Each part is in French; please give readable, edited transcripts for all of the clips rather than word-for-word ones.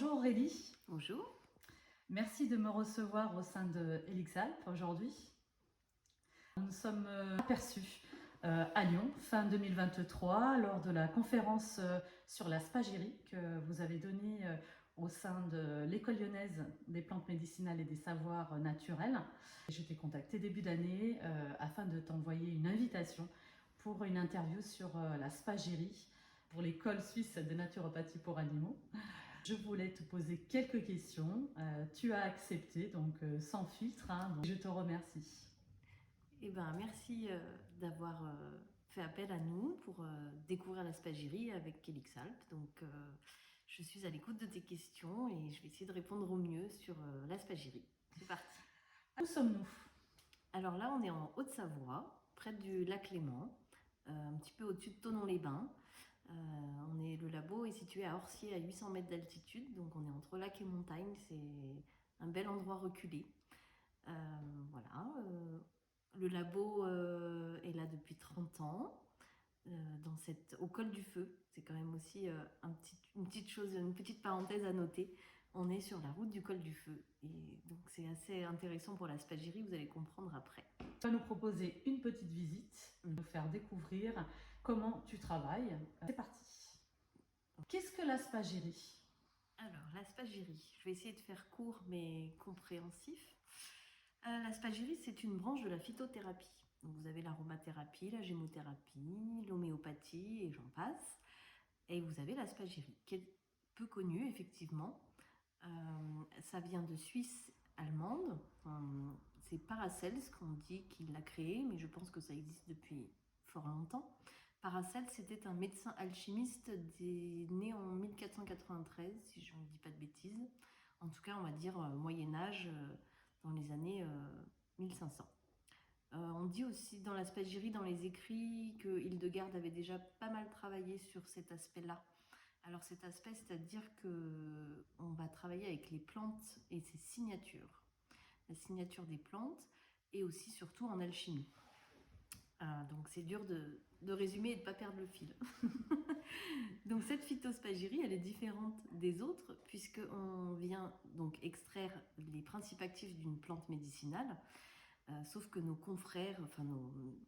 Bonjour Aurélie, Bonjour. merci de me recevoir au sein de Elixalp aujourd'hui. Nous sommes aperçus à Lyon fin 2023 lors de la conférence sur la spagyrie que vous avez donnée au sein de l'école lyonnaise des plantes médicinales et des savoirs naturels. Je t'ai contacté début d'année afin de t'envoyer une invitation pour une interview sur la spagyrie pour l'école suisse de naturopathie pour animaux. Je voulais te poser quelques questions. Tu as accepté, donc sans filtre, hein, donc je te remercie. Merci d'avoir fait appel à nous pour découvrir la spagyrie avec Elixalp. Je suis à l'écoute de tes questions et je vais essayer de répondre au mieux sur la spagyrie. C'est parti. Où sommes-nous? Alors là, on est en Haute-Savoie, près du lac Léman, un petit peu au-dessus de Thonon-les-Bains. Le labo est situé à Orcier, à 800 mètres d'altitude, donc on est entre lac et montagne. C'est un bel endroit reculé. Euh, voilà. Le labo est là depuis 30 ans, au col du Feu. C'est quand même aussi une petite chose, une petite parenthèse à noter. On est sur la route du col du Feu. Et donc c'est assez intéressant pour la spagyrie, vous allez comprendre après. Tu vas nous proposer une petite visite, nous faire découvrir comment tu travailles. C'est parti. Qu'est-ce que la spagyrie? Alors, la spagyrie, je vais essayer de faire court mais compréhensif. La spagyrie, c'est une branche de la phytothérapie. Donc, vous avez l'aromathérapie, la gémothérapie, l'homéopathie et j'en passe. Et vous avez la spagyrie, qui est peu connue, effectivement. Ça vient de Suisse allemande. C'est Paracels qu'on dit qu'il l'a créé, mais je pense que ça existe depuis fort longtemps. Paracels, c'était un médecin alchimiste né en 1493, si je ne dis pas de bêtises. En tout cas, on va dire Moyen-Âge, dans les années 1500. On dit aussi dans la spagyrie, dans les écrits, que Hildegarde avait déjà pas mal travaillé sur cet aspect-là. Alors cet aspect, c'est-à-dire que on va travailler avec les plantes et ses signatures, la signature des plantes et aussi surtout en alchimie. Donc c'est dur de résumer et de ne pas perdre le fil. Donc cette phytosphagyrie, elle est différente des autres puisqu'on vient donc extraire les principes actifs d'une plante médicinale, sauf que nos confrères,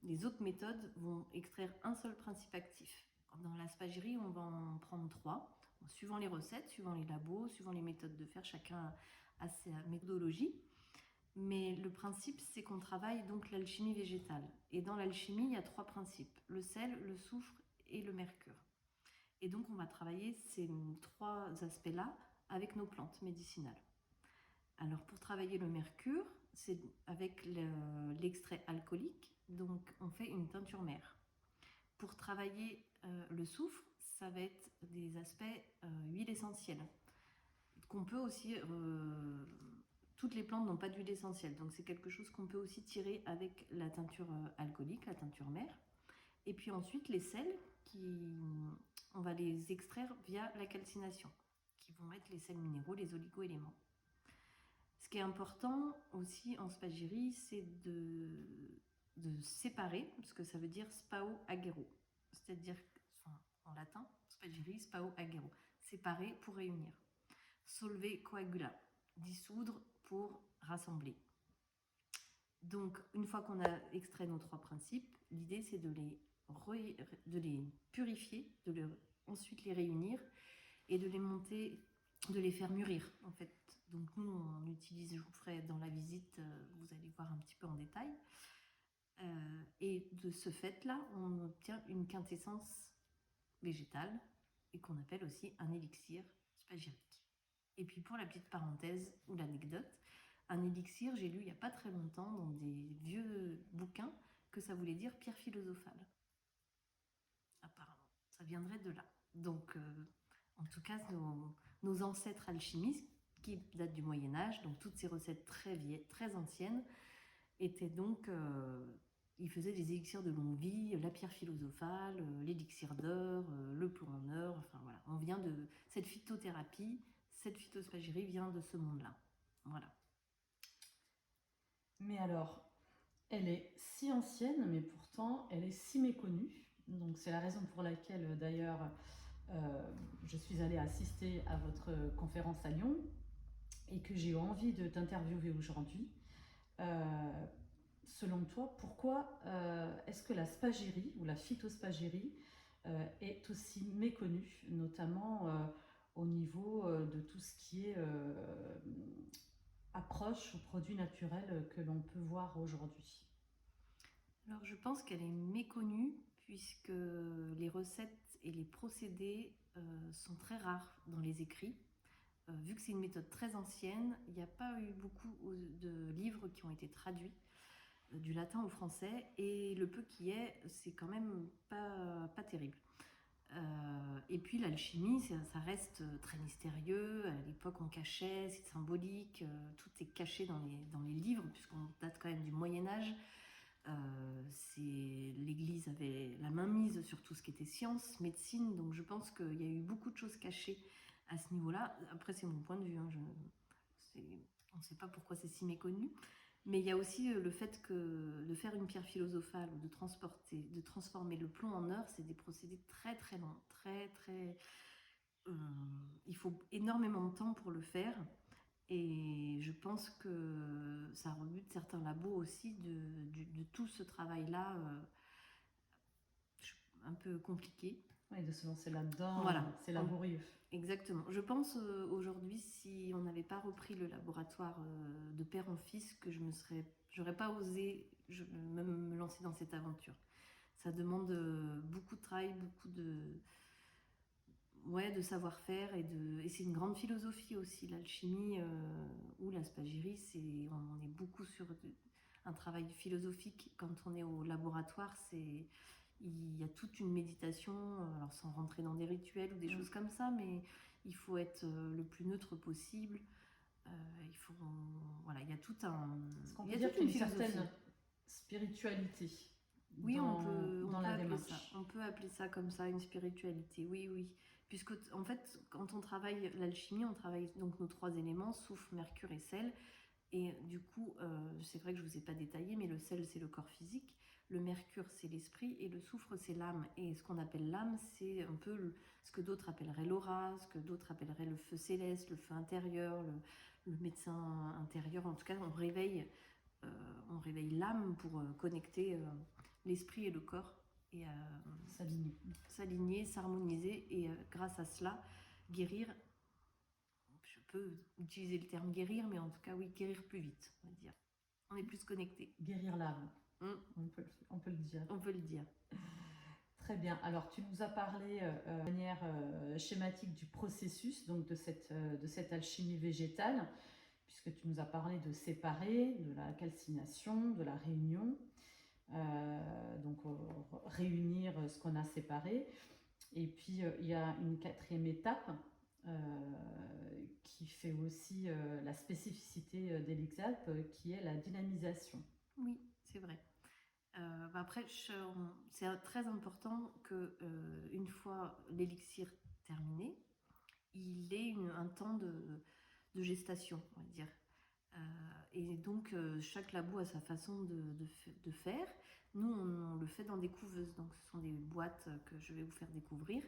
les autres méthodes vont extraire un seul principe actif. Dans la spagyrie, on va en prendre 3, suivant les recettes, suivant les labos, suivant les méthodes de faire, chacun a sa méthodologie. Mais le principe, c'est qu'on travaille donc l'alchimie végétale. Et dans l'alchimie, il y a 3 principes, le sel, le soufre et le mercure. Et donc, on va travailler ces 3 aspects-là avec nos plantes médicinales. Alors, pour travailler le mercure, c'est avec l'extrait alcoolique, donc on fait une teinture mère. Pour travailler le soufre, ça va être des aspects huile essentielle, qu'on peut aussi toutes les plantes n'ont pas d'huile essentielle, donc c'est quelque chose qu'on peut aussi tirer avec la teinture alcoolique, la teinture mère. Et puis ensuite, les sels, on va les extraire via la calcination, qui vont être les sels minéraux, les oligo-éléments. Ce qui est important aussi en spagyrie, c'est de séparer, parce que ça veut dire spao agero, c'est-à-dire en latin, spagyrie, spao agero, séparer pour réunir. Solver coagula, dissoudre pour rassembler. Donc, une fois qu'on a extrait nos 3 principes, l'idée c'est de les purifier, ensuite les réunir et de les monter, de les faire mûrir en fait. Donc nous on utilise, je vous ferai dans la visite, vous allez voir un petit peu en détail. Et de ce fait-là, on obtient une quintessence végétale et qu'on appelle aussi un élixir spagyrique. Et puis pour la petite parenthèse ou l'anecdote, un élixir, j'ai lu il n'y a pas très longtemps dans des vieux bouquins que ça voulait dire pierre philosophale. Apparemment, ça viendrait de là. Donc, en tout cas, nos ancêtres alchimistes, qui datent du Moyen Âge, donc toutes ces recettes très vieilles, très anciennes, étaient donc... ils faisaient des élixirs de longue vie, la pierre philosophale, l'élixir d'or, le plomb en or, enfin voilà. On vient de cette phytothérapie, cette phytosphagyrie vient de ce monde-là. Voilà. Mais alors, elle est si ancienne, mais pourtant elle est si méconnue. Donc c'est la raison pour laquelle d'ailleurs je suis allée assister à votre conférence à Lyon et que j'ai eu envie de t'interviewer aujourd'hui. Selon toi, pourquoi est-ce que la spagyrie ou la phytospagérie est aussi méconnue, notamment au niveau de tout ce qui est approche aux produits naturels que l'on peut voir aujourd'hui? Alors je pense qu'elle est méconnue puisque les recettes et les procédés sont très rares dans les écrits. Vu que c'est une méthode très ancienne, il n'y a pas eu beaucoup de livres qui ont été traduits du latin au français, et le peu qui est, c'est quand même pas terrible. Et puis l'alchimie, ça reste très mystérieux. À l'époque, on cachait, c'est symbolique, tout est caché dans les livres, puisqu'on date quand même du Moyen-Âge. L'Église avait la main mise sur tout ce qui était science, médecine, donc je pense qu'il y a eu beaucoup de choses cachées à ce niveau-là. Après, c'est mon point de vue, hein, on ne sait pas pourquoi c'est si méconnu. Mais il y a aussi le fait que de faire une pierre philosophale ou de transformer le plomb en or, c'est des procédés très très longs, il faut énormément de temps pour le faire. Et je pense que ça rebute certains labos aussi de tout ce travail-là, un peu compliqué. Oui, de se lancer là-dedans, Voilà, c'est laborieux. Exactement. Je pense aujourd'hui, si on n'avait pas repris le laboratoire de père en fils, que j'aurais pas osé même me lancer dans cette aventure. Ça demande beaucoup de travail, de savoir-faire, et c'est une grande philosophie aussi. L'alchimie ou la spagyrie, on est beaucoup sur un travail philosophique. Quand on est au laboratoire, il y a toute une méditation, alors sans rentrer dans des rituels ou des choses comme ça, mais il faut être le plus neutre possible. Voilà, il y a tout un. Est-ce qu'on peut dire qu'il y a une certaine spiritualité oui, dans la démarche? On peut appeler ça comme ça, une spiritualité, oui, oui. Puisque, en fait, quand on travaille l'alchimie, on travaille donc nos 3 éléments, soufre, mercure et sel. Et du coup, c'est vrai que je ne vous ai pas détaillé, mais le sel, c'est le corps physique, le mercure, c'est l'esprit, et le soufre, c'est l'âme. Et ce qu'on appelle l'âme, c'est un peu ce que d'autres appelleraient l'aura, ce que d'autres appelleraient le feu céleste, le feu intérieur, le médecin intérieur. En tout cas, on réveille l'âme pour connecter l'esprit et le corps, et s'aligner, s'harmoniser, et grâce à cela, guérir. Je peux utiliser le terme guérir, mais en tout cas, oui, guérir plus vite, on va dire. On est plus connecté. Guérir l'âme, on peut le dire. On peut le dire. Très bien. Alors, tu nous as parlé de manière schématique du processus, donc de cette alchimie végétale, puisque tu nous as parlé de séparer, de la calcination, de la réunion. Donc, réunir ce qu'on a séparé. Et puis, il y a une 4e étape qui fait aussi la spécificité d'Elixalp, qui est la dynamisation. Oui, c'est vrai. Après, c'est très important que une fois l'élixir terminé, il ait un temps de gestation, on va dire. Et donc, chaque labo a sa façon de faire. Nous, on le fait dans des couveuses, donc ce sont des boîtes que je vais vous faire découvrir.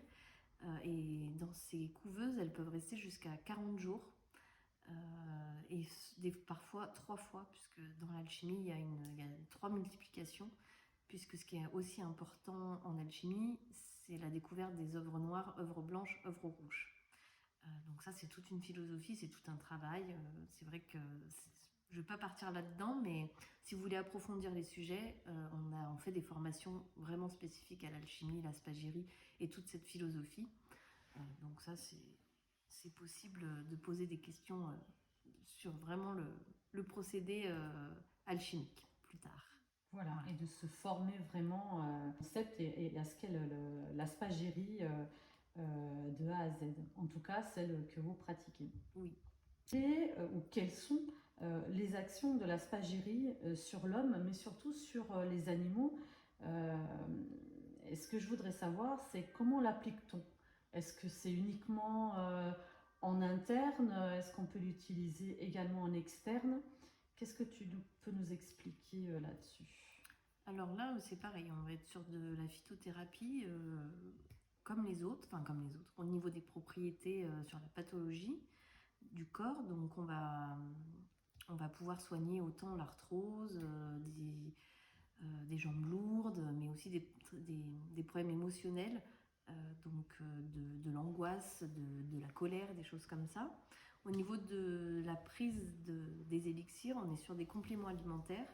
Et dans ces couveuses, elles peuvent rester jusqu'à 40 jours. Et parfois 3 fois, puisque dans l'alchimie, il y a 3 multiplications, puisque ce qui est aussi important en alchimie, c'est la découverte des œuvres noires, œuvres blanches, œuvres rouges. Donc ça, c'est toute une philosophie, c'est tout un travail. C'est vrai que je ne vais pas partir là-dedans, mais si vous voulez approfondir les sujets, on fait des formations vraiment spécifiques à l'alchimie, la spagyrie et toute cette philosophie. Donc ça, c'est possible de poser des questions sur vraiment le procédé alchimique plus tard. Voilà, et de se former vraiment au concept et à ce qu'est la spagyrie de A à Z. En tout cas, celle que vous pratiquez. Oui. Ou quelles sont les actions de la spagyrie sur l'homme, mais surtout sur les animaux. Et ce que je voudrais savoir, c'est comment l'applique-t-on? Est-ce que c'est uniquement en interne? Est-ce qu'on peut l'utiliser également en externe? Qu'est-ce que tu peux nous expliquer là-dessus? Alors là, c'est pareil, on va être sur de la phytothérapie. comme les autres, enfin comme les autres, au niveau des propriétés sur la pathologie du corps. Donc on va pouvoir soigner autant l'arthrose, des jambes lourdes, mais aussi des problèmes émotionnels, de l'angoisse, de la colère, des choses comme ça. Au niveau de la prise des élixirs, on est sur des compléments alimentaires,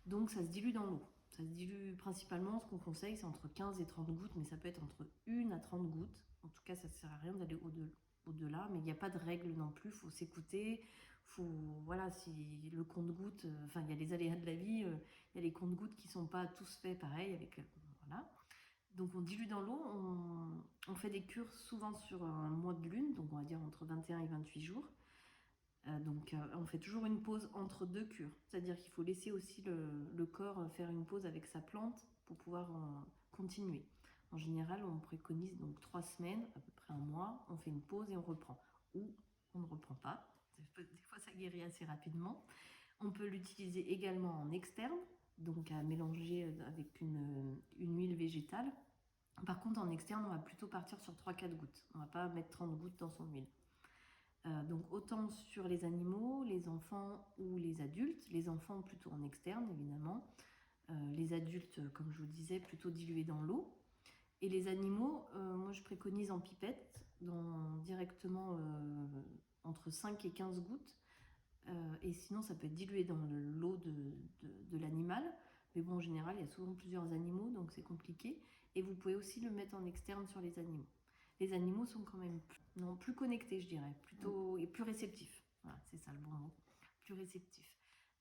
donc ça se dilue dans l'eau. Ça se dilue principalement, ce qu'on conseille, c'est entre 15 et 30 gouttes, mais ça peut être entre 1 à 30 gouttes. En tout cas, ça ne sert à rien d'aller au-delà, mais il n'y a pas de règle non plus, il faut s'écouter. Voilà, si le compte-gouttes, enfin, il y a les aléas de la vie, il y a les compte-gouttes qui ne sont pas tous faits pareil, voilà. Donc on dilue dans l'eau, on fait des cures souvent sur un mois de lune, donc on va dire entre 21 et 28 jours. On fait toujours une pause entre deux cures, c'est-à-dire qu'il faut laisser aussi le corps faire une pause avec sa plante pour pouvoir continuer. En général, on préconise donc 3 semaines, à peu près un mois, on fait une pause et on reprend. Ou on ne reprend pas, des fois ça guérit assez rapidement. On peut l'utiliser également en externe, donc à mélanger avec une huile végétale. Par contre, en externe, on va plutôt partir sur 3-4 gouttes. On ne va pas mettre 30 gouttes dans son huile. Donc autant sur les animaux, les enfants ou les adultes. Les enfants plutôt en externe, évidemment. Les adultes, comme je vous disais, plutôt dilués dans l'eau. Et les animaux, moi je préconise en pipette, directement entre 5 et 15 gouttes. Et sinon, ça peut être dilué dans l'eau de l'animal. Mais bon, en général, il y a souvent plusieurs animaux, donc c'est compliqué. Et vous pouvez aussi le mettre en externe sur les animaux. Les animaux sont quand même plus connectés, je dirais, plutôt, et plus réceptifs. Voilà, c'est ça le bon mot, plus réceptifs.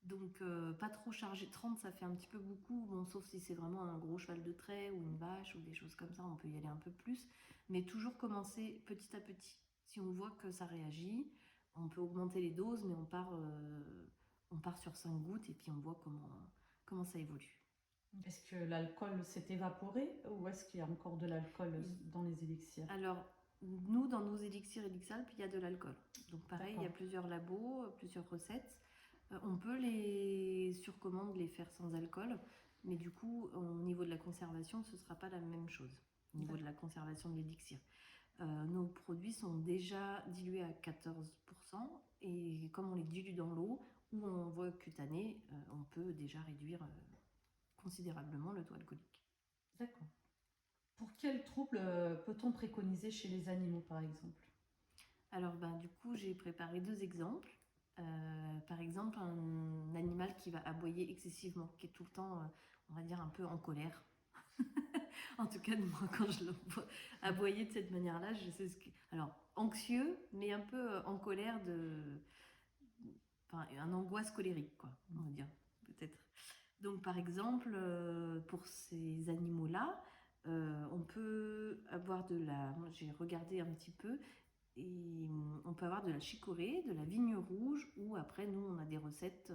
Donc, pas trop chargé. 30, ça fait un petit peu beaucoup. Bon, sauf si c'est vraiment un gros cheval de trait ou une vache ou des choses comme ça, on peut y aller un peu plus. Mais toujours commencer petit à petit. Si on voit que ça réagit, on peut augmenter les doses, mais on part sur 5 gouttes et puis on voit comment ça évolue. Est-ce que l'alcool s'est évaporé ou est-ce qu'il y a encore de l'alcool dans les élixirs? Alors, nous, dans nos élixirs Elixalp, il y a de l'alcool. Donc pareil, il y a plusieurs labos, plusieurs recettes. On peut sur commande les faire sans alcool, mais du coup, au niveau de la conservation, ce ne sera pas la même chose, au niveau de la conservation de l'élixir. Nos produits sont déjà dilués à 14%, et comme on les dilue dans l'eau ou en voie cutanée, on peut déjà réduire considérablement le taux alcoolique. D'accord. Pour quels troubles peut-on préconiser chez les animaux, par exemple? Alors, du coup, j'ai préparé 2 exemples. Par exemple, un animal qui va aboyer excessivement, qui est tout le temps, on va dire, un peu en colère. En tout cas, moi, quand je le vois aboyer de cette manière-là, je sais ce que... Alors, anxieux, mais un peu en colère Enfin, un angoisse colérique, quoi, on va dire, peut-être. Donc, par exemple, pour ces animaux-là, on peut avoir Moi, j'ai regardé un petit peu, et on peut avoir de la chicorée, de la vigne rouge, ou après, nous, on a des recettes,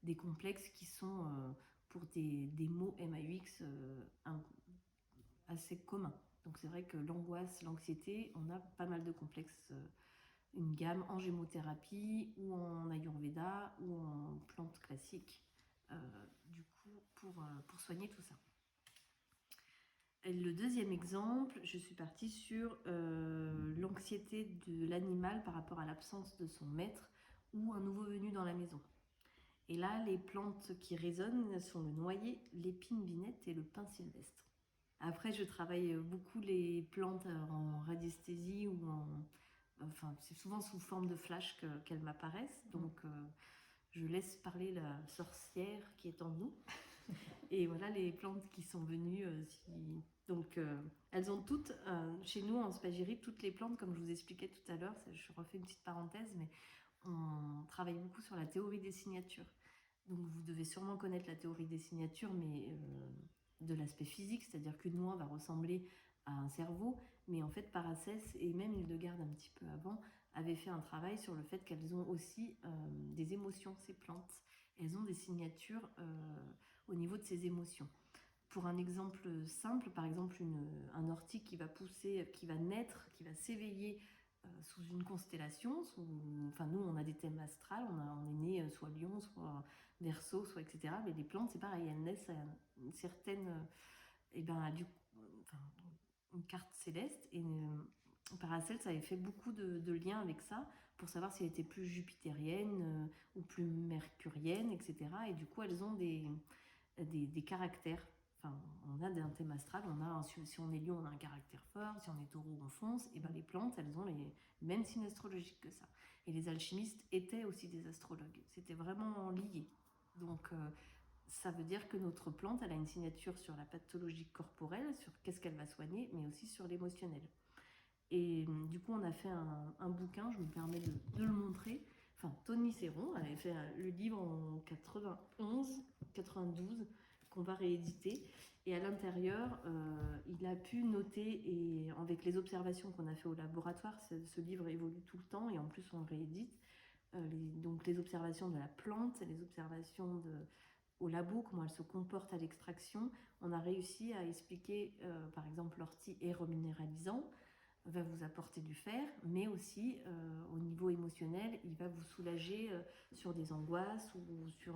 des complexes qui sont pour des maux MAUX assez communs. Donc, c'est vrai que l'angoisse, l'anxiété, on a pas mal de complexes, une gamme en gémothérapie, ou en ayurveda, ou en plantes classiques, du coup, pour soigner tout ça. Et le deuxième exemple, je suis partie sur l'anxiété de l'animal par rapport à l'absence de son maître ou un nouveau venu dans la maison. Et là, les plantes qui résonnent sont le noyer, l'épine binette et le pin sylvestre. Après, je travaille beaucoup les plantes en radiesthésie ou Enfin, c'est souvent sous forme de flash qu'elles m'apparaissent. Donc, je laisse parler la sorcière qui est en nous. Et voilà les plantes qui sont venues. Donc, elles ont toutes, chez nous en spagyrie, toutes les plantes, comme je vous expliquais tout à l'heure, je refais une petite parenthèse, mais on travaille beaucoup sur la théorie des signatures. Donc, vous devez sûrement connaître la théorie des signatures, mais de l'aspect physique, c'est-à-dire qu'une noix va ressembler à un cerveau, mais en fait, Paracelse et même Hildegarde un petit peu avant avaient fait un travail sur le fait qu'elles ont aussi des émotions, ces plantes. Elles ont des signatures au niveau de ces émotions. Pour un exemple simple, par exemple un ortie qui va pousser, qui va naître, qui va s'éveiller sous une constellation. Enfin, nous, on a des thèmes astrales, on est né soit Lion, soit Verseau, soit etc. Mais les plantes, c'est pareil, elles naissent à une certaine... enfin, une carte céleste. Et Paracelse avait fait beaucoup de liens avec ça pour savoir si elle était plus jupitérienne ou plus mercurienne, etc. Et du coup, elles ont des caractères. Enfin, on a un thème astral, si on est lion, on a un caractère fort, si on est taureau, on fonce. Et ben les plantes, elles ont les mêmes signes astrologiques que ça. Et les alchimistes étaient aussi des astrologues. C'était vraiment lié. Donc, ça veut dire que notre plante, elle a une signature sur la pathologie corporelle, sur qu'est-ce qu'elle va soigner, mais aussi sur l'émotionnel. Et du coup, on a fait un bouquin, je me permets de le montrer. Enfin, Tony Serron avait fait le livre en 91, 92, qu'on va rééditer. Et à l'intérieur, il a pu noter, et avec les observations qu'on a fait au laboratoire, ce livre évolue tout le temps, et en plus on le réédite. Donc les observations de la plante, les observations au labo, comment elle se comporte à l'extraction. On a réussi à expliquer, par exemple, l'ortie est reminéralisant, va vous apporter du fer, mais aussi au niveau émotionnel, il va vous soulager sur des angoisses ou sur...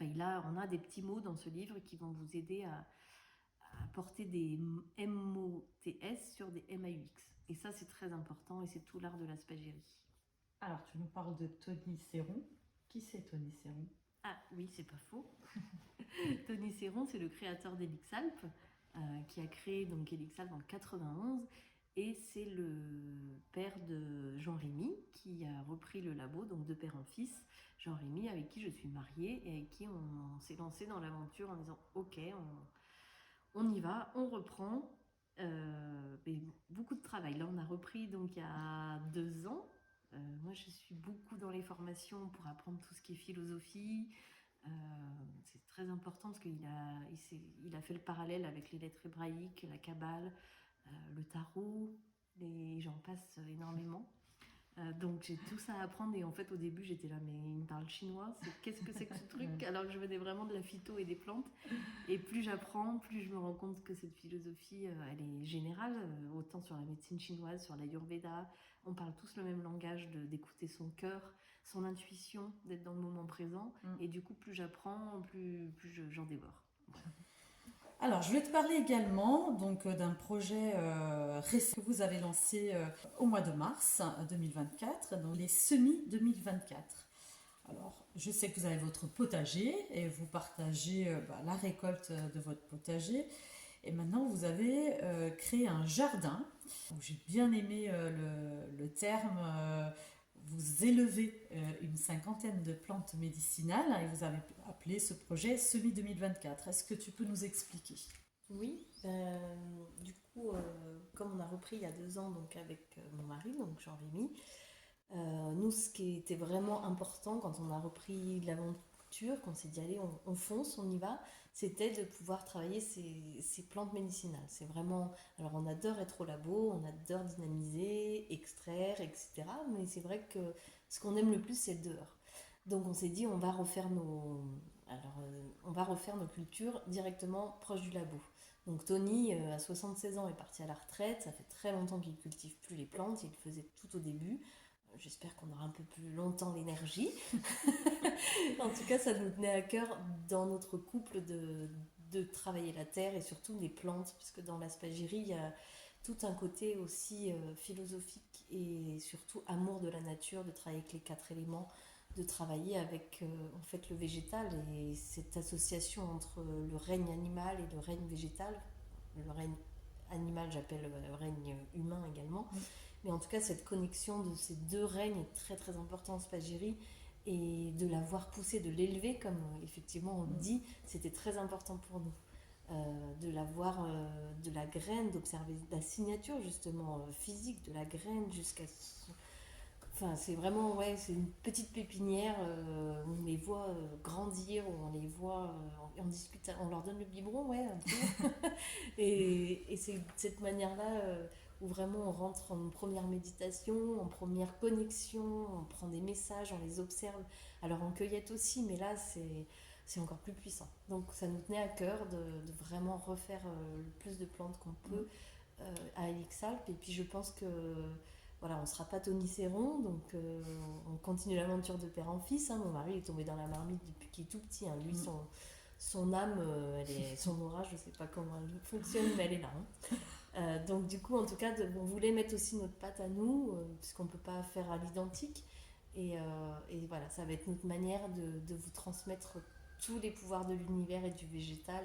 on a des petits mots dans ce livre qui vont vous aider à porter des MOTS sur des MAUX. Et ça, c'est très important et c'est tout l'art de la spagérie. Alors, tu nous parles de Tony Serron. Qui c'est Tony Serron? Ah oui, c'est pas faux. Tony Serron, c'est le créateur d'Elixalp, qui a créé donc Elixalp en 91. Et c'est le père de Jean-Rémy qui a repris le labo, donc de père en fils. Jean-Rémy, avec qui je suis mariée et avec qui on s'est lancé dans l'aventure en disant ok, on y va, on reprend. Mais beaucoup de travail. Là, on a repris donc il y a 2 ans. Moi, je suis beaucoup dans les formations pour apprendre tout ce qui est philosophie. C'est très important parce qu'il a fait le parallèle avec les lettres hébraïques, la Kabbale, le tarot, j'en passe énormément. Donc j'ai tout ça à apprendre et en fait au début j'étais là mais il me parle chinois, qu'est-ce que c'est que ce truc alors que je venais vraiment de la phyto et des plantes. Et plus j'apprends, plus je me rends compte que cette philosophie elle est générale, autant sur la médecine chinoise, sur l'Ayurveda. On parle tous le même langage d'écouter son cœur, son intuition, d'être dans le moment présent. Et du coup plus j'apprends, plus j'en dévore. Voilà. Alors, je vais te parler également d'un projet récent que vous avez lancé au mois de mars 2024, donc les semis 2024. Alors, je sais que vous avez votre potager et vous partagez la récolte de votre potager. Et maintenant, vous avez créé un jardin. J'ai bien aimé le terme. Vous élevez une 50aine de plantes médicinales et vous avez appelé ce projet Semis 2024. Est-ce que tu peux nous expliquer? Oui, du coup, comme on a repris il y a 2 ans donc avec mon mari, donc Jean-Rémy, nous, ce qui était vraiment important quand on a repris l'aventure, qu'on s'est dit allez, on fonce, on y va, c'était de pouvoir travailler ces plantes médicinales. C'est vraiment, alors on adore être au labo, on adore dynamiser, extraire, etc. Mais c'est vrai que ce qu'on aime le plus, c'est dehors. Donc on s'est dit on va refaire nos cultures directement proche du labo. Donc Tony, à 76 ans, est parti à la retraite. Ça fait très longtemps qu'il ne cultive plus les plantes. Il le faisait tout au début. J'espère qu'on aura un peu plus longtemps l'énergie. En tout cas, ça nous tenait à cœur dans notre couple de travailler la terre et surtout les plantes, puisque dans l'aspagirie, il y a tout un côté aussi philosophique et surtout amour de la nature, de travailler avec les 4 éléments, de travailler avec en fait le végétal et cette association entre le règne animal et le règne végétal. Le règne animal, j'appelle le règne humain également. Mais en tout cas, cette connexion de ces 2 règnes est très très importante en spagérie et de l'avoir poussé, de l'élever, comme effectivement on le dit, c'était très important pour nous. De l'avoir de la graine, d'observer la signature justement physique de la graine jusqu'à... Enfin, c'est vraiment, ouais, c'est une petite pépinière où on les voit grandir, où on les voit, on discute, on leur donne le biberon, ouais, un peu. Et c'est de cette manière-là où vraiment on rentre en première méditation, en première connexion, on prend des messages, on les observe. Alors en cueillette aussi, mais là c'est encore plus puissant. Donc ça nous tenait à cœur de vraiment refaire le plus de plantes qu'on peut à Elixalp. Et puis je pense que voilà, on ne sera pas Tony Serron, donc on continue l'aventure de père en fils. Mon mari est tombé dans la marmite depuis qu'il est tout petit. Lui, son âme, son aura, je ne sais pas comment elle fonctionne, mais elle est là. Donc du coup, en tout cas, on voulait mettre aussi notre patte à nous, puisqu'on ne peut pas faire à l'identique. Et voilà, ça va être notre manière de vous transmettre tous les pouvoirs de l'univers et du végétal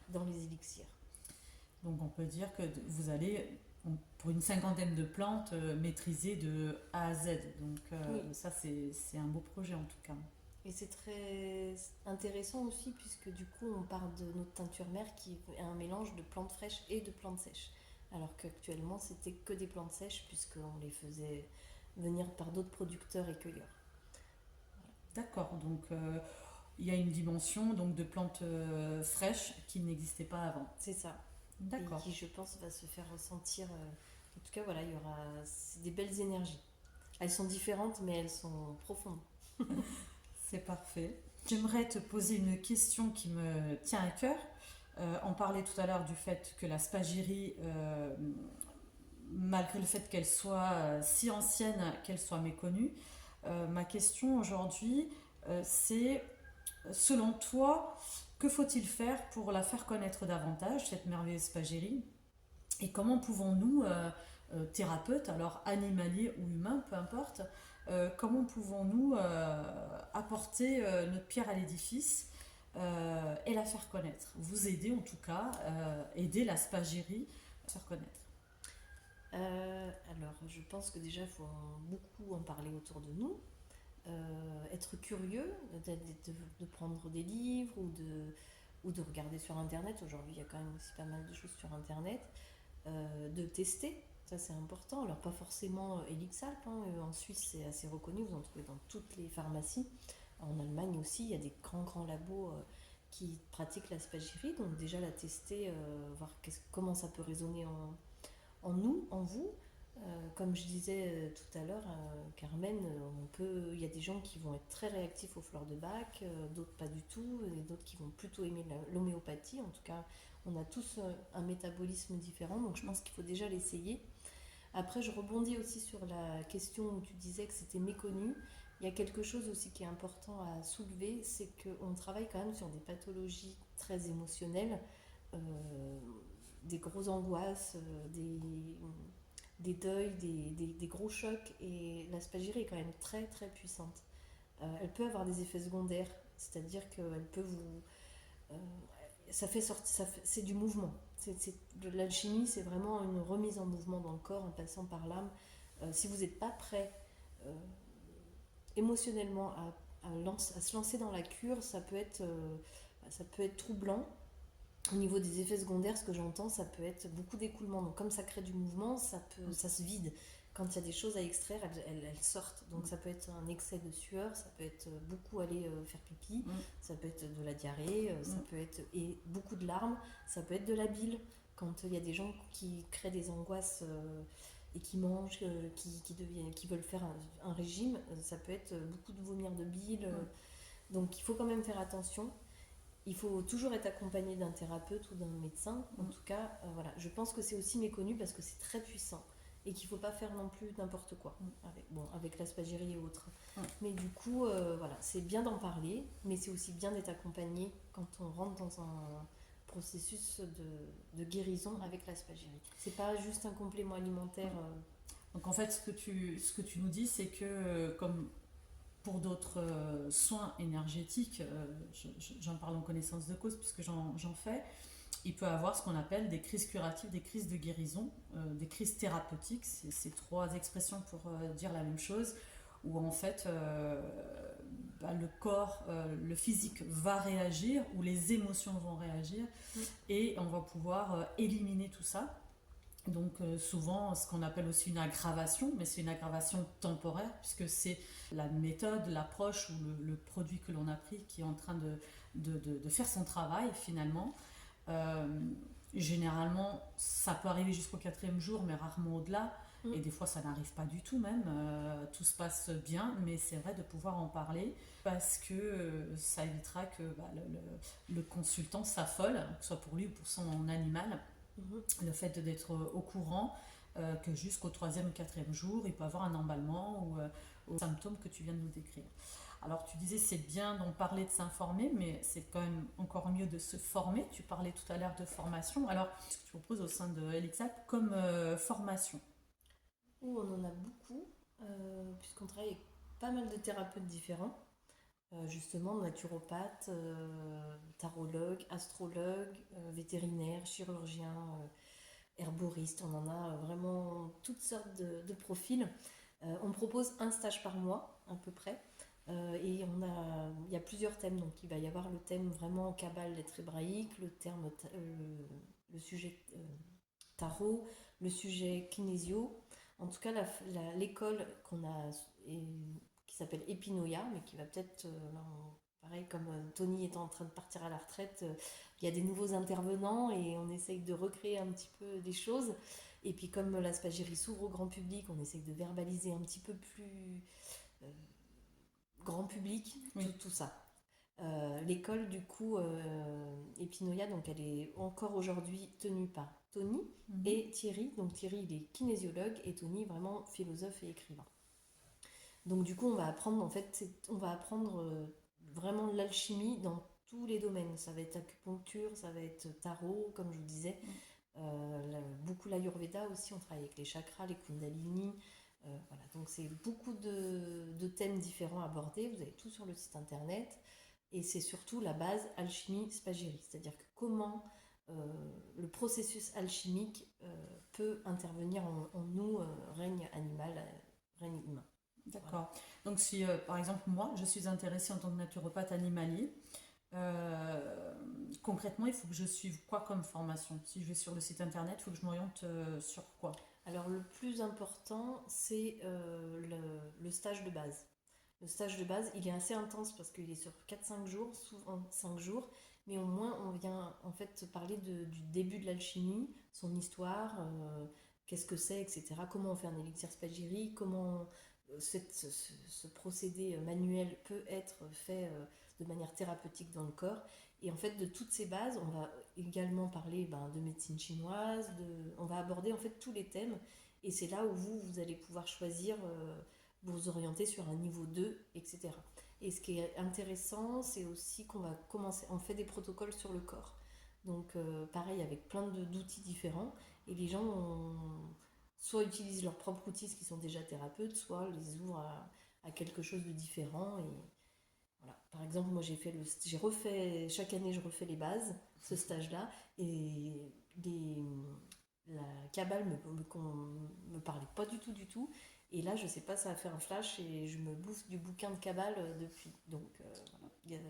dans les élixirs. Donc on peut dire que vous allez, pour une cinquantaine de plantes, maîtriser de A à Z. Donc Oui. ça, c'est un beau projet en tout cas. Et c'est très intéressant aussi, puisque du coup, on parle de notre teinture mère qui est un mélange de plantes fraîches et de plantes sèches. Alors qu'actuellement, c'était que des plantes sèches, puisqu'on les faisait venir par d'autres producteurs et cueilleurs. D'accord, donc il y a une dimension donc, de plantes fraîches qui n'existait pas avant. C'est ça. D'accord. Et qui, je pense, va se faire ressentir. En tout cas, voilà, il y aura des belles énergies. Elles sont différentes, mais elles sont profondes. C'est parfait. J'aimerais te poser une question qui me tient à cœur. On parlait tout à l'heure du fait que la spagyrie, malgré le fait qu'elle soit si ancienne, qu'elle soit méconnue, ma question aujourd'hui, c'est, selon toi, que faut-il faire pour la faire connaître davantage, cette merveilleuse spagyrie? Et comment pouvons-nous, thérapeutes, alors animaliers ou humains, peu importe, comment pouvons-nous apporter notre pierre à l'édifice et la faire connaître? Vous aider en tout cas, aider la spagyrie à se faire connaître. Alors, je pense que déjà, il faut beaucoup en parler autour de nous. Être curieux, de prendre des livres ou de regarder sur Internet. Aujourd'hui, il y a quand même aussi pas mal de choses sur Internet. De tester, ça c'est important. Alors, pas forcément Elixalp, hein. En Suisse, c'est assez reconnu, vous en trouvez dans toutes les pharmacies. En Allemagne aussi, il y a des grands labos qui pratiquent la spagyrie. Donc, déjà, la tester, voir comment ça peut résonner en nous, en vous. Comme je disais tout à l'heure, Carmen, il y a des gens qui vont être très réactifs aux fleurs de bac, d'autres pas du tout, et d'autres qui vont plutôt aimer l'homéopathie. En tout cas, on a tous un métabolisme différent, donc je pense qu'il faut déjà l'essayer. Après, je rebondis aussi sur la question où tu disais que c'était méconnu. Il y a quelque chose aussi qui est important à soulever, c'est qu'on travaille quand même sur des pathologies très émotionnelles, euh, des grosses angoisses, des deuils, des gros chocs, et la spagyrie est quand même très puissante. Elle peut avoir des effets secondaires, c'est-à-dire qu'elle peut vous... euh, ça fait sortir, c'est du mouvement. L'alchimie, c'est vraiment une remise en mouvement dans le corps en passant par l'âme. Si vous n'êtes pas prêt euh, émotionnellement à se lancer dans la cure, ça peut être troublant. Au niveau des effets secondaires, ce que j'entends, ça peut être beaucoup d'écoulement. Donc comme ça crée du mouvement, ça se vide. Quand il y a des choses à extraire, elles sortent. Donc ça peut être un excès de sueur, ça peut être beaucoup aller faire pipi, ça peut être de la diarrhée, ça peut être et beaucoup de larmes, ça peut être de la bile. Quand il y a des gens qui créent des angoisses et qui mangent, qui veulent faire un régime, ça peut être beaucoup de vomir de bile. Donc il faut quand même faire attention. Il faut toujours être accompagné d'un thérapeute ou d'un médecin. En tout cas, voilà. Je pense que c'est aussi méconnu parce que c'est très puissant et qu'il ne faut pas faire non plus n'importe quoi avec la spagyrie et autres. Mais du coup, voilà, c'est bien d'en parler, mais c'est aussi bien d'être accompagné quand on rentre dans un processus de guérison avec la spagyrie. C'est pas juste un complément alimentaire. Donc en fait, ce que tu nous dis, c'est que comme pour d'autres soins énergétiques, j'en parle en connaissance de cause puisque j'en fais, il peut avoir ce qu'on appelle des crises curatives, des crises de guérison, des crises thérapeutiques. C'est trois expressions pour dire la même chose, où en fait le corps, le physique va réagir, où les émotions vont réagir, et on va pouvoir éliminer tout ça. Donc souvent ce qu'on appelle aussi une aggravation, mais c'est une aggravation temporaire puisque c'est la méthode, l'approche ou le produit que l'on a pris qui est en train de faire son travail finalement. Généralement ça peut arriver jusqu'au 4e jour mais rarement au-delà, et des fois ça n'arrive pas du tout même, tout se passe bien, mais c'est vrai de pouvoir en parler parce que ça évitera que le consultant s'affole, que ce soit pour lui ou pour son animal. Le fait d'être au courant que jusqu'au troisième ou quatrième jour, il peut avoir un emballement ou aux symptômes que tu viens de nous décrire. Alors tu disais c'est bien d'en parler, de s'informer, mais c'est quand même encore mieux de se former. Tu parlais tout à l'heure de formation. Alors ce que tu proposes au sein de Elixap comme formation? On en a beaucoup, puisqu'on travaille avec pas mal de thérapeutes différents, justement naturopathes, tarologues, astrologues, vétérinaires, chirurgiens, herboristes, on en a vraiment toutes sortes de profils. On propose un stage par mois à peu près. Et il y a plusieurs thèmes, donc il va y avoir le thème vraiment Kabbale, lettres hébraïques, le sujet tarot, le sujet kinésio. En tout cas, l'école qu'on a, qui s'appelle Epinoia, mais qui va peut-être, pareil, comme Tony est en train de partir à la retraite, il y a des nouveaux intervenants et on essaye de recréer un petit peu des choses. Et puis comme la spagyrie s'ouvre au grand public, on essaye de verbaliser un petit peu plus grand public, Oui. tout ça. L'école du coup Epinoia, donc elle est encore aujourd'hui tenue par Tony et Thierry. Donc Thierry il est kinésiologue et Tony vraiment philosophe et écrivain. Donc du coup on va apprendre vraiment l'alchimie dans tous les domaines. Ça va être acupuncture, ça va être tarot comme je vous disais, beaucoup l'ayurveda aussi, on travaille avec les chakras, les kundalini. Voilà, donc c'est beaucoup de thèmes différents abordés. Vous avez tout sur le site internet. Et c'est surtout la base alchimie spagyrie, c'est-à-dire que comment le processus alchimique peut intervenir en nous, règne animal, règne humain. D'accord. Voilà. Donc si par exemple moi je suis intéressée en tant que naturopathe animalier, concrètement il faut que je suive quoi comme formation? Si je vais sur le site internet, il faut que je m'oriente sur quoi? Alors le plus important c'est le stage de base. Le stage de base, il est assez intense parce qu'il est sur 4-5 jours, souvent 5 jours, mais au moins on vient en fait parler du début de l'alchimie, son histoire, qu'est-ce que c'est, etc. Comment on fait un élixir spagyrie, comment ce procédé manuel peut être fait de manière thérapeutique dans le corps. Et en fait, de toutes ces bases, on va également parler de médecine chinoise, on va aborder en fait tous les thèmes. Et c'est là où vous allez pouvoir choisir vous orienter sur un niveau 2, etc. Et ce qui est intéressant, c'est aussi qu'on va commencer, on fait des protocoles sur le corps. Donc pareil, avec plein d'outils différents. Et les gens soit utilisent leurs propres outils, qui sont déjà thérapeutes, soit les ouvrent à quelque chose de différent. Et voilà. Par exemple, moi j'ai refait, chaque année je refais les bases, ce stage-là, et la Kabbale me parlait pas du tout. Et là, je sais pas, ça a fait un flash et je me bouffe du bouquin de Kabbale depuis. Donc, voilà.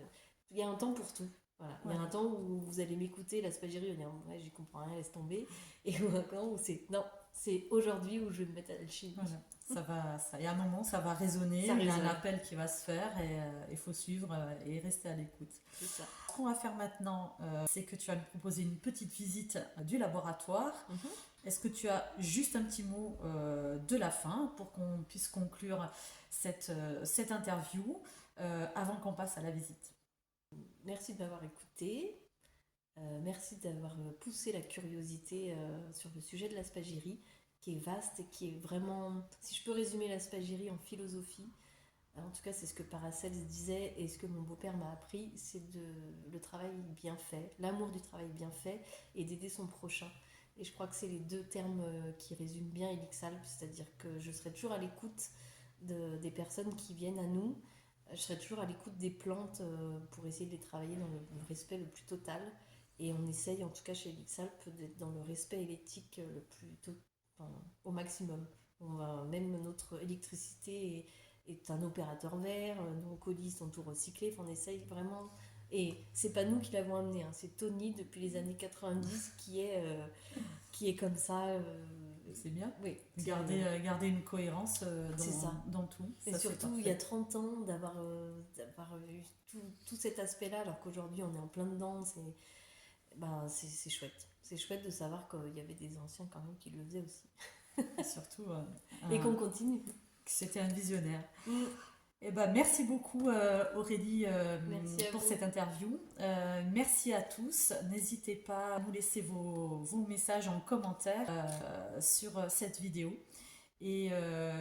Il y a un temps pour tout. Voilà. Il y a un temps où vous allez m'écouter, la spagyrie, vous allez dire, ouais, j'y comprends rien, laisse tomber. Et un temps où c'est aujourd'hui où je vais me mettre à l'alchimie. Voilà. Il y a un moment, ça va résonner, il y a un appel qui va se faire et il faut suivre et rester à l'écoute. C'est ça. Ce qu'on va faire maintenant, c'est que tu vas me proposer une petite visite du laboratoire. Est-ce que tu as juste un petit mot de la fin pour qu'on puisse conclure cette interview avant qu'on passe à la visite? Merci de m'avoir écouté. Merci d'avoir poussé la curiosité sur le sujet de la spagyrie, qui est vaste et qui est vraiment... Si je peux résumer la spagyrie en philosophie, en tout cas c'est ce que Paracels disait et ce que mon beau-père m'a appris, c'est le travail bien fait, l'amour du travail bien fait et d'aider son prochain. Et je crois que c'est les deux termes qui résument bien Elixalp, c'est-à-dire que je serai toujours à l'écoute des personnes qui viennent à nous, je serai toujours à l'écoute des plantes pour essayer de les travailler dans le respect le plus total. Et on essaye, en tout cas chez Elixalp, d'être dans le respect et l'éthique au maximum. Même notre électricité est un opérateur vert, nos colis sont tout recyclés, on essaye vraiment. Et c'est pas nous qui l'avons amené, c'est Tony depuis les années 90 qui est comme ça. C'est bien. Oui. Garder une cohérence dans tout. Et ça, surtout, il y a 30 ans, d'avoir eu tout cet aspect-là, alors qu'aujourd'hui, on est en plein dedans. C'est chouette. C'est chouette de savoir qu'il y avait des anciens quand même qui le faisaient aussi. Et surtout... et qu'on continue. C'était un visionnaire. Eh ben, merci beaucoup Aurélie Merci à pour vous. cette interview. Merci à tous. N'hésitez pas à nous laisser vos messages en commentaire sur cette vidéo. Et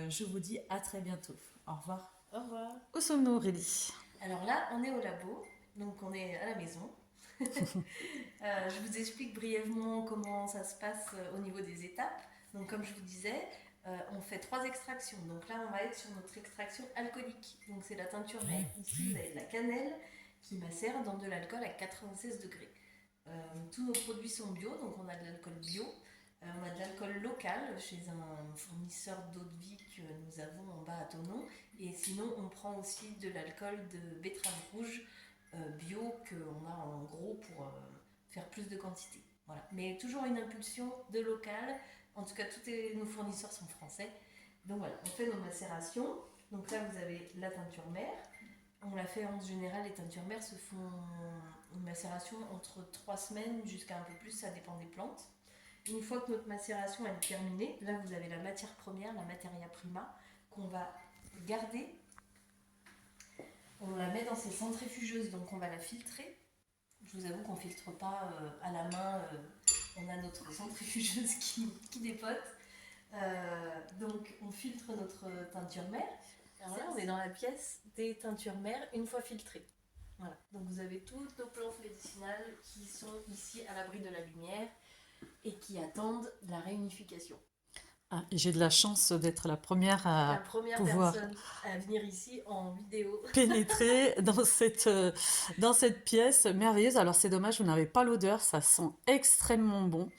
je vous dis à très bientôt. Au revoir. Au revoir. Où sommes-nous Aurélie? Alors là, on est au labo, donc on est à la maison. Je vous explique brièvement comment ça se passe au niveau des étapes. Donc comme je vous disais, on fait 3 extractions. Donc là, on va être sur notre extraction alcoolique. Donc c'est la teinture mère. Ici, vous avez de la cannelle qui macère dans de l'alcool à 96 degrés. Tous nos produits sont bio, donc on a de l'alcool bio. On a de l'alcool local chez un fournisseur d'eau de vie que nous avons en bas à Thonon. Et sinon, on prend aussi de l'alcool de betterave rouge bio qu'on a en gros pour faire plus de quantité. Voilà. Mais toujours une impulsion de local. En tout cas, tous nos fournisseurs sont français. Donc voilà, on fait nos macérations. Donc là, vous avez la teinture mère. On l'a fait en général, les teintures mères se font une macération entre 3 semaines jusqu'à un peu plus, ça dépend des plantes. Une fois que notre macération est terminée, là vous avez la matière première, la materia prima, qu'on va garder. On la met dans ces centrifugeuses, donc on va la filtrer. Je vous avoue qu'on ne filtre pas à la main, on a notre centrifugeuse qui dépote. Donc on filtre notre teinture mère. Alors là, on est dans la pièce des teintures mères une fois filtrées. Voilà. Donc vous avez toutes nos plantes médicinales qui sont ici à l'abri de la lumière et qui attendent la réunification. Ah, et j'ai de la chance d'être la première La à première pouvoir personne à venir ici en vidéo. pénétrer dans cette pièce merveilleuse. Alors c'est dommage, vous n'avez pas l'odeur, ça sent extrêmement bon.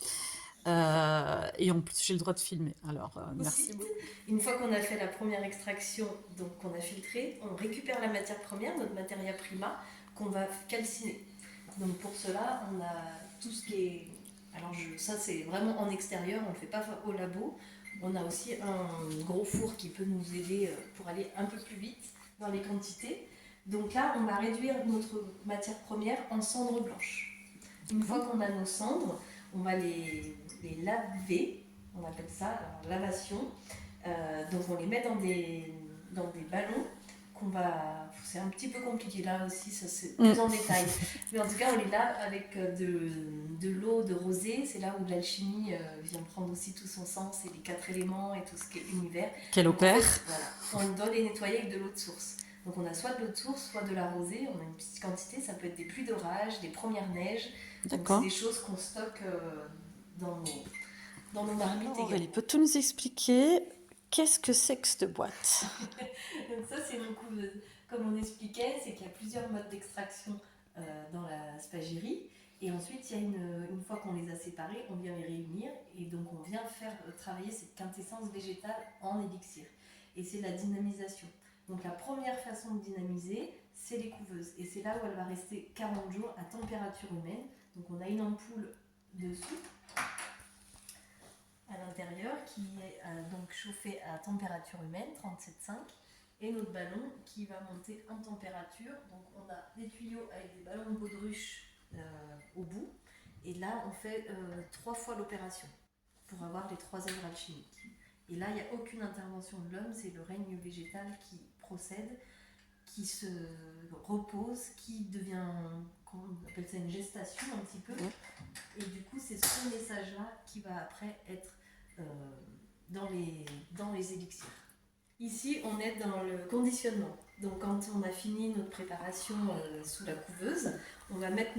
Et en plus, j'ai le droit de filmer. Alors, merci Aussi, beaucoup. une fois qu'on a fait la première extraction, donc qu'on a filtré, on récupère la matière première, notre materia prima, qu'on va calciner. Donc pour cela, on a tout ce qui est... Alors ça c'est vraiment en extérieur, on ne le fait pas au labo. On a aussi un gros four qui peut nous aider pour aller un peu plus vite dans les quantités. Donc là, on va réduire notre matière première en cendres blanches. Une fois qu'on a nos cendres, on va les laver, on appelle ça lavation. Donc on les met dans des ballons qu'on va... C'est un petit peu compliqué là aussi, ça c'est plus en détail. Mais en tout cas, on les lave avec de l'eau de rosée. C'est là où l'alchimie vient prendre aussi tout son sens, et les 4 éléments et tout ce qui est univers. Quel opère. Voilà. On doit les nettoyer avec de l'eau de source. Donc on a soit de l'eau de source, soit de la rosée. On a une petite quantité, ça peut être des pluies d'orage, des premières neiges. Donc c'est des choses qu'on stocke dans nos marmites. Aurélie, peux-tu nous expliquer qu'est-ce que c'est que cette boîte? Donc ça c'est nos couveuses. Comme on expliquait, c'est qu'il y a plusieurs modes d'extraction dans la spagyrie. Et ensuite, il y a une fois qu'on les a séparés, on vient les réunir. Et donc on vient faire travailler cette quintessence végétale en élixir. Et c'est la dynamisation. Donc la première façon de dynamiser, c'est les couveuses. Et c'est là où elle va rester 40 jours à température humaine. Donc on a une ampoule dessous, à l'intérieur, qui est donc chauffée à température humaine, 37,5. Et notre ballon qui va monter en température. Donc on a des tuyaux avec des ballons de baudruche au bout. Et là, on fait 3 fois l'opération pour avoir les 3 œuvres alchimiques. Et là, il n'y a aucune intervention de l'homme, c'est le règne végétal qui procède, qui se repose, qui devient, on appelle ça une gestation un petit peu. Et du coup, c'est ce message-là qui va après être dans les élixirs. Ici, on est dans le conditionnement. Donc, quand on a fini notre préparation sous la couveuse, on va mettre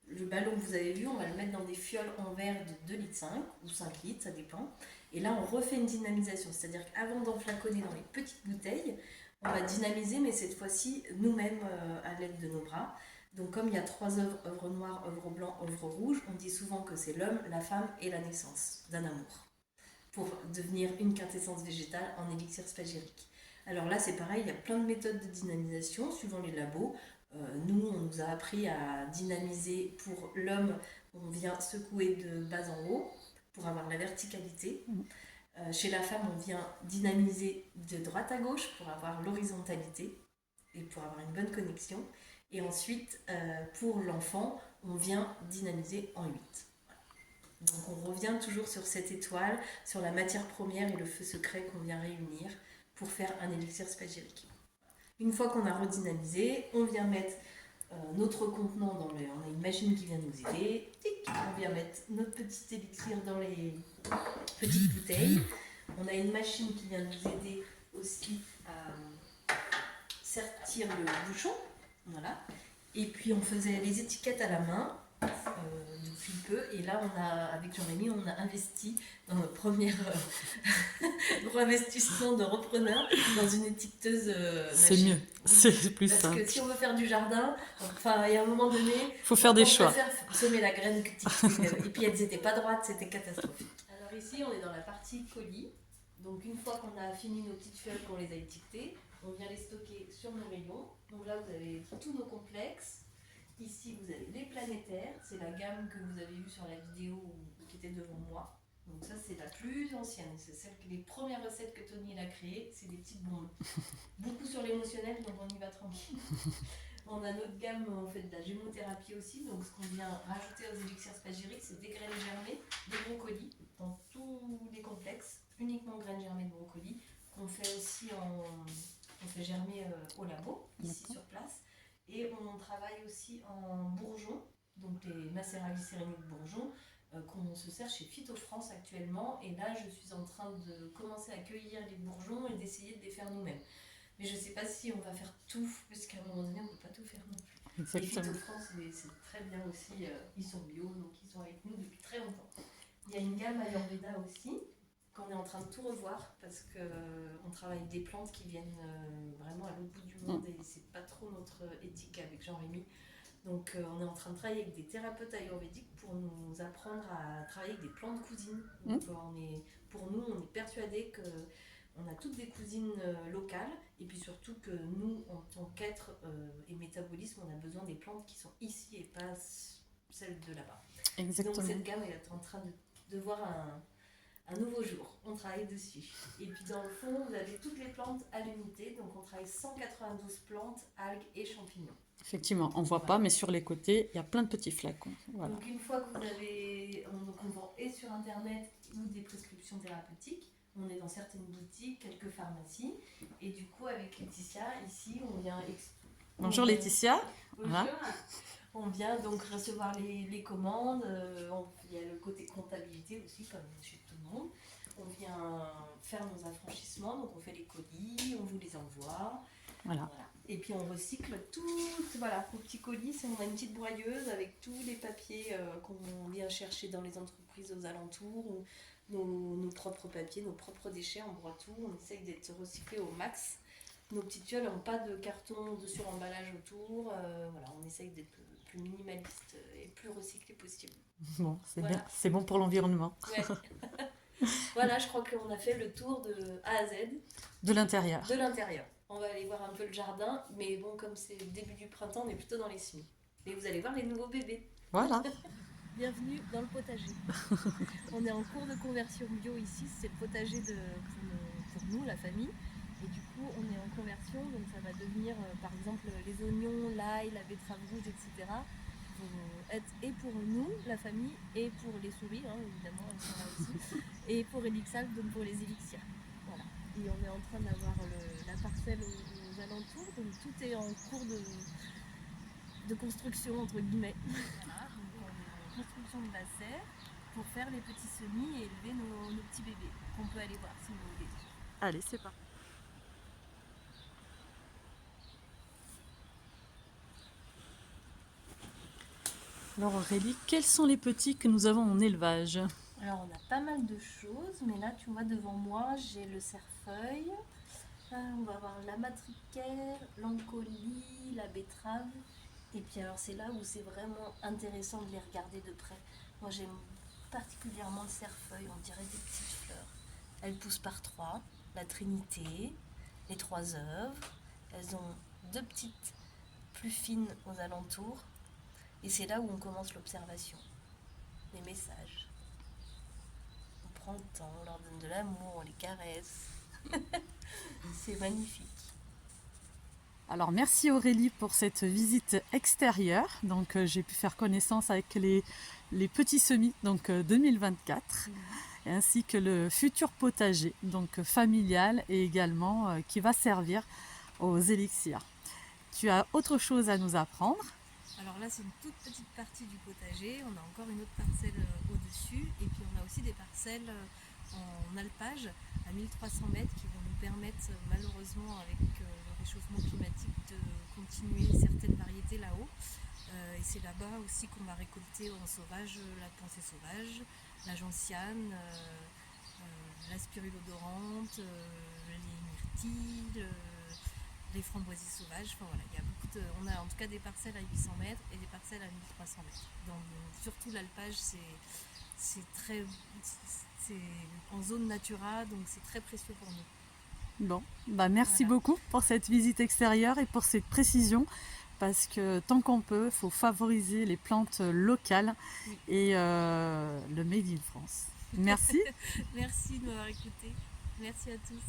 le ballon que vous avez vu, on va le mettre dans des fioles en verre de 2,5 litres ou 5 litres, ça dépend. Et là, on refait une dynamisation. C'est-à-dire qu'avant d'enflaconner dans les petites bouteilles, on va dynamiser, mais cette fois-ci, nous-mêmes, à l'aide de nos bras. Donc, comme il y a 3 œuvres, œuvre noire, œuvre blanc, œuvre rouge, on dit souvent que c'est l'homme, la femme et la naissance d'un amour, pour devenir une quintessence végétale en élixir spagyrique. Alors là, c'est pareil, il y a plein de méthodes de dynamisation suivant les labos. Nous, on nous a appris à dynamiser pour l'homme. On vient secouer de bas en haut pour avoir la verticalité. Chez la femme, on vient dynamiser de droite à gauche pour avoir l'horizontalité et pour avoir une bonne connexion. Et ensuite, pour l'enfant, on vient dynamiser en 8. Donc on revient toujours sur cette étoile, sur la matière première et le feu secret qu'on vient réunir pour faire un élixir spagyrique. Une fois qu'on a redynamisé, on vient mettre notre contenant dans le... On a une machine qui vient nous aider. On vient mettre notre petit élixir dans les petites bouteilles. On a une machine qui vient nous aider aussi à sertir le bouchon. Voilà. Et puis on faisait les étiquettes à la main depuis peu. Et là, avec Jean-Rémy, on a investi dans notre premier investissement de repreneur dans une étiqueteuse C'est machine. mieux, c'est plus Parce simple. que si on veut faire du jardin, enfin, il y a un moment donné, Il faut faire des choix. On préfère semer la graine que et puis elles n'étaient pas droites, c'était catastrophique. Alors ici, on est dans la partie colis. Donc une fois qu'on a fini nos petites feuilles, qu'on les a étiquetées, on vient les stocker sur nos rayons. Donc là, vous avez tous nos complexes. Ici, vous avez les planétaires. C'est la gamme que vous avez vue sur la vidéo qui était devant moi. Donc ça, c'est la plus ancienne. C'est les premières recettes que Tony a créées, c'est des petites bombes. Beaucoup sur l'émotionnel, donc on y va tranquille. On a notre gamme, on fait de la gémothérapie aussi. Donc ce qu'on vient rajouter aux élixirs spagyriques, c'est des graines germées de broncoli dans tous les complexes. Uniquement graines germées de broncoli qu'on fait aussi on fait germer au labo, ici sur place. Et on travaille aussi en bourgeons, donc les macérats glycéréniques bourgeons, qu'on se sert chez Phytofrance actuellement. Et là, je suis en train de commencer à cueillir les bourgeons et d'essayer de les faire nous-mêmes. Mais je ne sais pas si on va faire tout, parce qu'à un moment donné, on ne peut pas tout faire non plus. Exactement. Et Phytofrance, c'est très bien aussi. Ils sont bio, donc ils sont avec nous depuis très longtemps. Il y a une gamme Ayurveda aussi, qu'on est en train de tout revoir, parce qu'on travaille des plantes qui viennent vraiment à l'autre bout du monde, et c'est pas trop notre éthique avec Jean-Rémy. Donc on est en train de travailler avec des thérapeutes ayurvédiques pour nous apprendre à travailler avec des plantes cousines. Donc pour nous, on est persuadés qu'on a toutes des cousines locales, et puis surtout que nous, en tant qu'êtres et métabolisme, on a besoin des plantes qui sont ici et pas celles de là-bas. Exactement. Donc cette gamme est en train de voir un nouveau jour. On travaille dessus. Et puis dans le fond, vous avez toutes les plantes à l'unité. Donc on travaille 192 plantes, algues et champignons. Effectivement, on ne voit pas, mais sur les côtés, il y a plein de petits flacons. Voilà. Donc une fois que vous avez... on vend et sur Internet ou des prescriptions thérapeutiques. On est dans certaines boutiques, quelques pharmacies. Et du coup, avec Laetitia, ici, on vient... Bonjour Laetitia. Bonjour. Voilà. On vient donc recevoir les commandes. Il y a le côté comptabilité aussi, comme chez tout le monde. On vient faire nos affranchissements, donc on fait les colis, on vous les envoie. Voilà. Et puis on recycle tout, voilà, nos petits colis. On a une petite broyeuse avec tous les papiers qu'on vient chercher dans les entreprises aux alentours, ou nos propres papiers, nos propres déchets, on broie tout. On essaye d'être recyclé au max. Nos petites tuiles n'ont pas de carton de suremballage autour. Voilà, on essaye d'être le plus minimaliste et le plus recyclé possible. Bon, c'est bien, c'est bon pour l'environnement. Ouais. Voilà, je crois qu'on a fait le tour de A à Z. De l'intérieur. De l'intérieur. On va aller voir un peu le jardin, mais bon, comme c'est le début du printemps, on est plutôt dans les semis. Et vous allez voir les nouveaux bébés. Voilà. Bienvenue dans le potager. On est en cours de conversion bio ici, c'est le potager pour nous, la famille. Et du coup, on est en conversion, donc ça va devenir, par exemple, les oignons, l'ail, la betterave rouge, etc. vont être et pour nous, la famille, et pour les souris, hein, évidemment, elles sont là aussi, et pour Elixal, donc pour les élixirs. Voilà. Et on est en train d'avoir la parcelle aux alentours, donc tout est en cours de construction, entre guillemets. Voilà, donc on est en construction de la serre pour faire les petits semis et élever nos petits bébés, qu'on peut aller voir si vous voulez. Allez, c'est parti. Alors Aurélie, quels sont les petits que nous avons en élevage? Alors on a pas mal de choses, mais là tu vois devant moi j'ai le cerfeuil, on va avoir la matricaire, l'encolie, la betterave, et puis alors c'est là où c'est vraiment intéressant de les regarder de près. Moi j'aime particulièrement le cerfeuil, on dirait des petites fleurs. Elles poussent par trois, la trinité, les trois œuvres, elles ont deux petites plus fines aux alentours. Et c'est là où on commence l'observation, les messages. On prend le temps, on leur donne de l'amour, on les caresse. C'est magnifique. Alors merci Aurélie pour cette visite extérieure. Donc j'ai pu faire connaissance avec les petits semis donc 2024, ainsi que le futur potager donc familial et également qui va servir aux élixirs. Tu as autre chose à nous apprendre? Alors là, c'est une toute petite partie du potager. On a encore une autre parcelle au-dessus. Et puis on a aussi des parcelles en alpage à 1300 mètres qui vont nous permettre, malheureusement, avec le réchauffement climatique, de continuer certaines variétés là-haut. Et c'est là-bas aussi qu'on va récolter en sauvage la pensée sauvage, la gentiane, la spirulodorante, les myrtilles, les framboisiers sauvages. Enfin voilà, il y a beaucoup de, on a en tout cas des parcelles à 800 mètres et des parcelles à 1300 mètres. Donc, surtout l'alpage, c'est en zone Natura, donc c'est très précieux pour nous. Bon, bah merci Voilà. beaucoup pour cette visite extérieure et pour cette précision, parce que tant qu'on peut, il faut favoriser les plantes locales Oui. et le Made in France. Merci. Merci de m'avoir écouté. Merci à tous.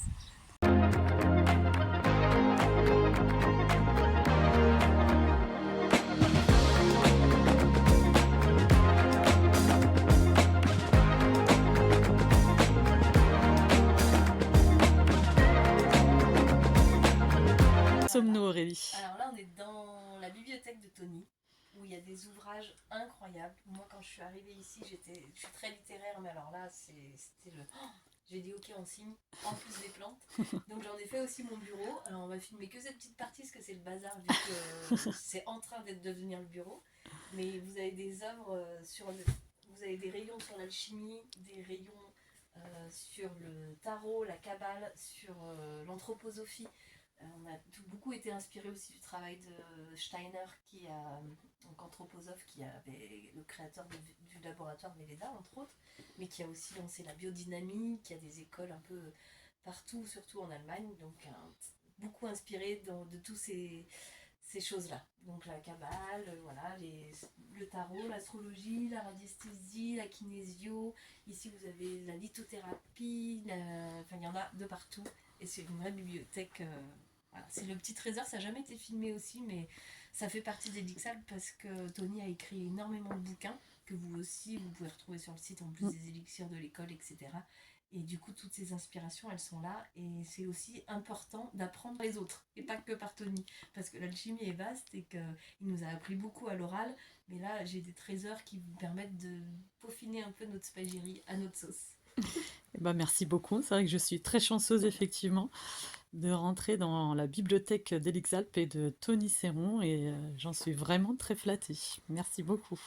Sommes-nous, Aurélie? Alors là, on est dans la bibliothèque de Tony, où il y a des ouvrages incroyables. Moi, quand je suis arrivée ici, je suis très littéraire, mais alors là, c'était le... Oh, j'ai dit ok, on signe, en plus des plantes. Donc j'en ai fait aussi mon bureau. Alors on va filmer que cette petite partie, parce que c'est le bazar, vu que c'est en train de devenir le bureau. Mais vous avez des œuvres vous avez des rayons sur l'alchimie, des rayons sur le tarot, la kabbale, sur l'anthroposophie. On a beaucoup été inspiré aussi du travail de Steiner, qui a, donc anthroposophe, qui avait le créateur du laboratoire Velleda, entre autres, mais qui a aussi lancé la biodynamie, qui a des écoles un peu partout, surtout en Allemagne, donc beaucoup inspiré de tous ces choses-là. Donc la kabbale, voilà, le tarot, l'astrologie, la radiesthésie, la kinésio. Ici vous avez la lithothérapie, enfin il y en a de partout. Et c'est une vraie bibliothèque. Voilà. C'est le petit trésor, ça n'a jamais été filmé aussi, mais ça fait partie d'Elixalp parce que Tony a écrit énormément de bouquins que vous aussi, vous pouvez retrouver sur le site, en plus des élixirs de l'école, etc. Et du coup, toutes ces inspirations, elles sont là. Et c'est aussi important d'apprendre les autres, et pas que par Tony. Parce que l'alchimie est vaste et qu'il nous a appris beaucoup à l'oral. Mais là, j'ai des trésors qui vous permettent de peaufiner un peu notre spagyrie à notre sauce. Eh ben, merci beaucoup. C'est vrai que je suis très chanceuse, effectivement, de rentrer dans la bibliothèque d'Elixalp et de Tony Serron, et j'en suis vraiment très flattée. Merci beaucoup.